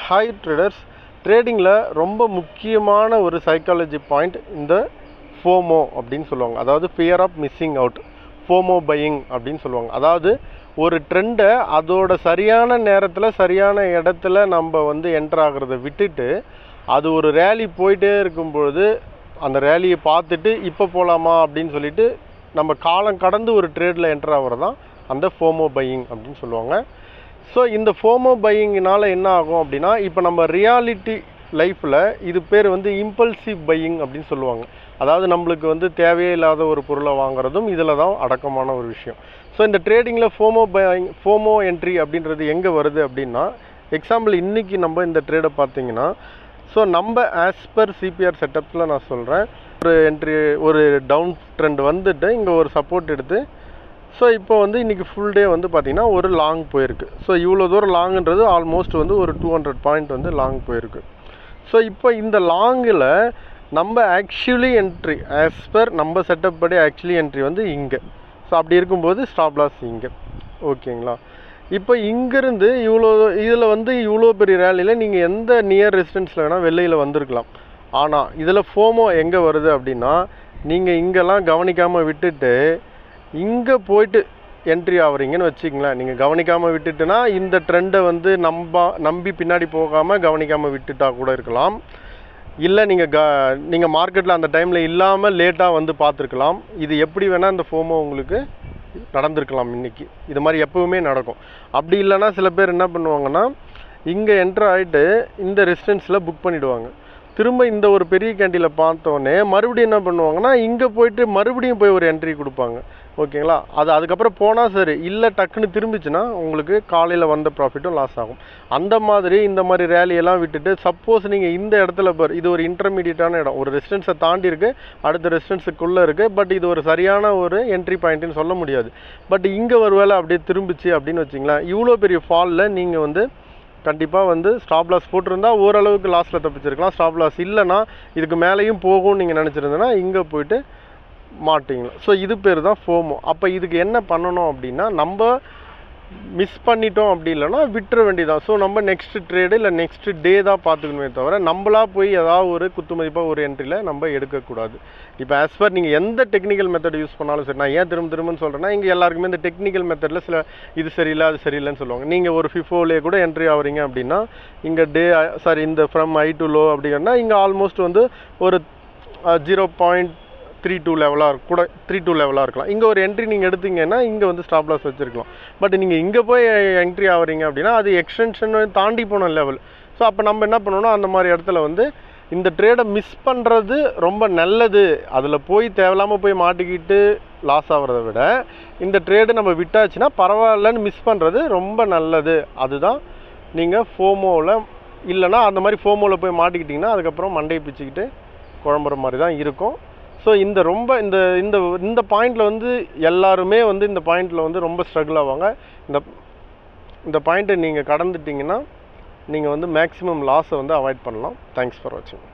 Hi traders. ட்ரேடிங்கில் ரொம்ப முக்கியமான ஒரு சைக்காலஜி பாயிண்ட் இந்த ஃபோமோ அப்படின்னு சொல்லுவாங்க. அதாவது fear of missing out, FOMO buying அப்படின்னு சொல்லுவாங்க. அதாவது ஒரு ட்ரெண்டை அதோட சரியான நேரத்தில் சரியான இடத்துல நம்ம என்டர் ஆகிறத விட்டுட்டு அது ஒரு ரேலி போயிட்டே இருக்கும்பொழுது அந்த ரேலியை பார்த்துட்டு இப்போ போகலாமா அப்படின்னு சொல்லிட்டு நம்ம காலம் கடந்து ஒரு ட்ரேடில் என்டர் ஆகிறது தான் அந்த ஃபோமோ பையிங் அப்படின்னு சொல்லுவாங்க. ஸோ இந்த ஃபோமோ பையிங்னால் என்ன ஆகும் அப்படின்னா, இப்போ நம்ம ரியாலிட்டி லைஃப்பில் இது பேர் இம்பல்சிவ் பையிங் அப்படின்னு சொல்லுவாங்க. அதாவது நம்மளுக்கு தேவையே இல்லாத ஒரு பொருளை வாங்குறதும் இதில் தான் அடக்கமான ஒரு விஷயம். ஸோ இந்த ட்ரேடிங்கில் ஃபோமோ என்ட்ரி அப்படின்றது எங்கே வருது அப்படின்னா, எக்ஸாம்பிள் இன்றைக்கி நம்ம இந்த ட்ரேடை பார்த்தீங்கன்னா, ஸோ நம்ம ஆஸ் பர் சிபிஆர் செட்டப்ஸில் நான் சொல்கிறேன், ஒரு என்ட்ரி ஒரு டவுன் ட்ரெண்ட் வந்துட்டு இங்கே ஒரு சப்போர்ட் எடுத்து, ஸோ இப்போ இன்றைக்கி ஃபுல் டே பார்த்திங்கன்னா ஒரு லாங் போயிருக்கு. ஸோ இவ்வளோ தூரம் லாங்குன்றது ஆல்மோஸ்ட் ஒரு 200 பாயிண்ட் லாங் போயிருக்கு. ஸோ இப்போ இந்த லாங்கில் நம்ம ஆக்சுவலி என்ட்ரி ஆஸ் பர் நம்ம செட்டப் படி ஆக்சுவலி என்ட்ரி இங்கே. ஸோ அப்படி இருக்கும்போது ஸ்டாப் லாஸ் இங்கே. ஓகேங்களா? இப்போ இங்கேருந்து இதில் இவ்வளோ பெரிய ரேலியில் நீங்கள் எந்த நியர் ரெசிஸ்டன்ஸில் வேணால் வெளியில் வந்திருக்கலாம். ஆனால் இதில் ஃபோமோ எங்கே வருது அப்படின்னா, நீங்கள் இங்கெல்லாம் கவனிக்காமல் விட்டுட்டு இங்கே போயிட்டு என்ட்ரி ஆகுறீங்கன்னு வச்சுங்களேன். நீங்கள் கவனிக்காமல் விட்டுட்டுனா இந்த ட்ரெண்டை நம்பி பின்னாடி போகாமல் கவனிக்காமல் விட்டுட்டா கூட இருக்கலாம். இல்லை நீங்கள் மார்க்கெட்டில் அந்த டைமில் இல்லாமல் லேட்டாக பார்த்துருக்கலாம். இது எப்படி வேணால் இந்த ஃபோமோ உங்களுக்கு நடந்திருக்கலாம். இன்றைக்கி இது மாதிரி எப்போவுமே நடக்கும். அப்படி இல்லைன்னா சில பேர் என்ன பண்ணுவாங்கன்னா, இங்கே என்ட்ரு ஆகிட்டு இந்த ரெசிஸ்டன்ஸில் புக் பண்ணிவிடுவாங்க. திரும்ப இந்த ஒரு பெரிய கேண்டியில் பார்த்தோன்னே மறுபடியும் என்ன பண்ணுவாங்கன்னா, இங்கே போயிட்டு மறுபடியும் போய் ஒரு என்ட்ரி கொடுப்பாங்க. ஓகேங்களா? அதுக்கப்புறம் போனால் சரி, இல்லை டக்குன்னு திரும்பிச்சுன்னா உங்களுக்கு காலையில் வந்த ப்ராஃபிட்டும் லாஸ் ஆகும். அந்த மாதிரி இந்த மாதிரி ரேலியெல்லாம் விட்டுட்டு, சப்போஸ் நீங்கள் இந்த இடத்துல இது ஒரு இன்டர்மீடியட்டான இடம், ஒரு ரெசிஸ்டன்ஸை தாண்டி இருக்குது, அடுத்த ரெசிஸ்டன்ஸுக்குள்ளே இருக்குது. பட் இது ஒரு சரியான ஒரு என்ட்ரி பாயிண்ட்டுன்னு சொல்ல முடியாது. பட் இங்கே ஒரு வேளை அப்படியே திரும்பிச்சு அப்படின்னு வச்சிங்களேன், இவ்வளோ பெரிய ஃபாலில் நீங்கள் கண்டிப்பாக ஸ்டாப் லாஸ் போட்டிருந்தா ஓரளவுக்கு லாஸில் தப்பிச்சிருக்கலாம். ஸ்டாப் லாஸ் இல்லைனா இதுக்கு மேலேயும் போகும்னு நீங்கள் நினச்சிருந்தேன்னா இங்கே போயிட்டு மாட்டிங்களா. ஸோ இது பேர் தான் ஃபோமோ. அப்போ இதுக்கு என்ன பண்ணணும் அப்படின்னா, நம்ம மிஸ் பண்ணிட்டோம் அப்படி இல்லைன்னா விட்டுற வேண்டியதான். ஸோ நம்ம நெக்ஸ்ட் ட்ரேடு இல்லை நெக்ஸ்ட் டே தான் பார்த்துக்கணுமே தவிர, நம்மளா போய் ஏதாவது ஒரு குத்துமதிப்பாக ஒரு என்ட்ரியில் நம்ம எடுக்கக்கூடாது. இப்போ ஆஸ் பர் நீங்கள் எந்த டெக்னிக்கல் மெத்தட் யூஸ் பண்ணாலும் சரி, நான் ஏன் திரும்பன்னு சொல்கிறேன்னா, இங்கே எல்லாருக்குமே இந்த டெக்னிக்கல் மெத்தடில் சில இது சரியில்லை அது சரியில்லைன்னு சொல்லுவாங்க. நீங்கள் ஒரு ஃபிஃபோலே கூட என்ட்ரி ஆகிறீங்க அப்படின்னா, இங்கே இந்த ஃப்ரம் ஐ டு லோ அப்படின்னா இங்கே ஆல்மோஸ்ட் ஒரு 0.32 லெவலாக கூட 32 லெவலாக இருக்கலாம். இங்கே ஒரு என்ட்ரி நீங்கள் எடுத்தீங்கன்னா இங்கே ஸ்டாப் லாஸ் வச்சுருக்கலாம். பட் நீங்கள் இங்கே போய் என்ட்ரி ஆகிறீங்க அப்படின்னா அது எக்ஸ்டென்ஷன் தாண்டி போன லெவல். ஸோ அப்போ நம்ம என்ன பண்ணணும், அந்த மாதிரி இடத்துல இந்த ட்ரேடை மிஸ் பண்ணுறது ரொம்ப நல்லது. அதில் போய் தேவையில்லாமல் போய் மாட்டிக்கிட்டு லாஸ் ஆகிறத விட இந்த ட்ரேடு நம்ம விட்டாச்சுன்னா பரவாயில்லன்னு மிஸ் பண்ணுறது ரொம்ப நல்லது. அதுதான் நீங்கள் ஃபோமோவில் இல்லைனா அந்த மாதிரி ஃபோமோவில் போய் மாட்டிக்கிட்டிங்கன்னா அதுக்கப்புறம் மண்டையை பிச்சுக்கிட்டு குழம்புற மாதிரி தான் இருக்கும். ஸோ இந்த இந்த பாயிண்டில் எல்லாருமே இந்த பாயிண்டில் ரொம்ப ஸ்ட்ரகிள் ஆவாங்க. இந்த பாயிண்ட்டை நீங்கள் கடந்துட்டிங்கன்னா நீங்கள் மேக்ஸிமம் லாஸை அவாய்ட் பண்ணலாம். தேங்க்ஸ் ஃபார் வாட்சிங்.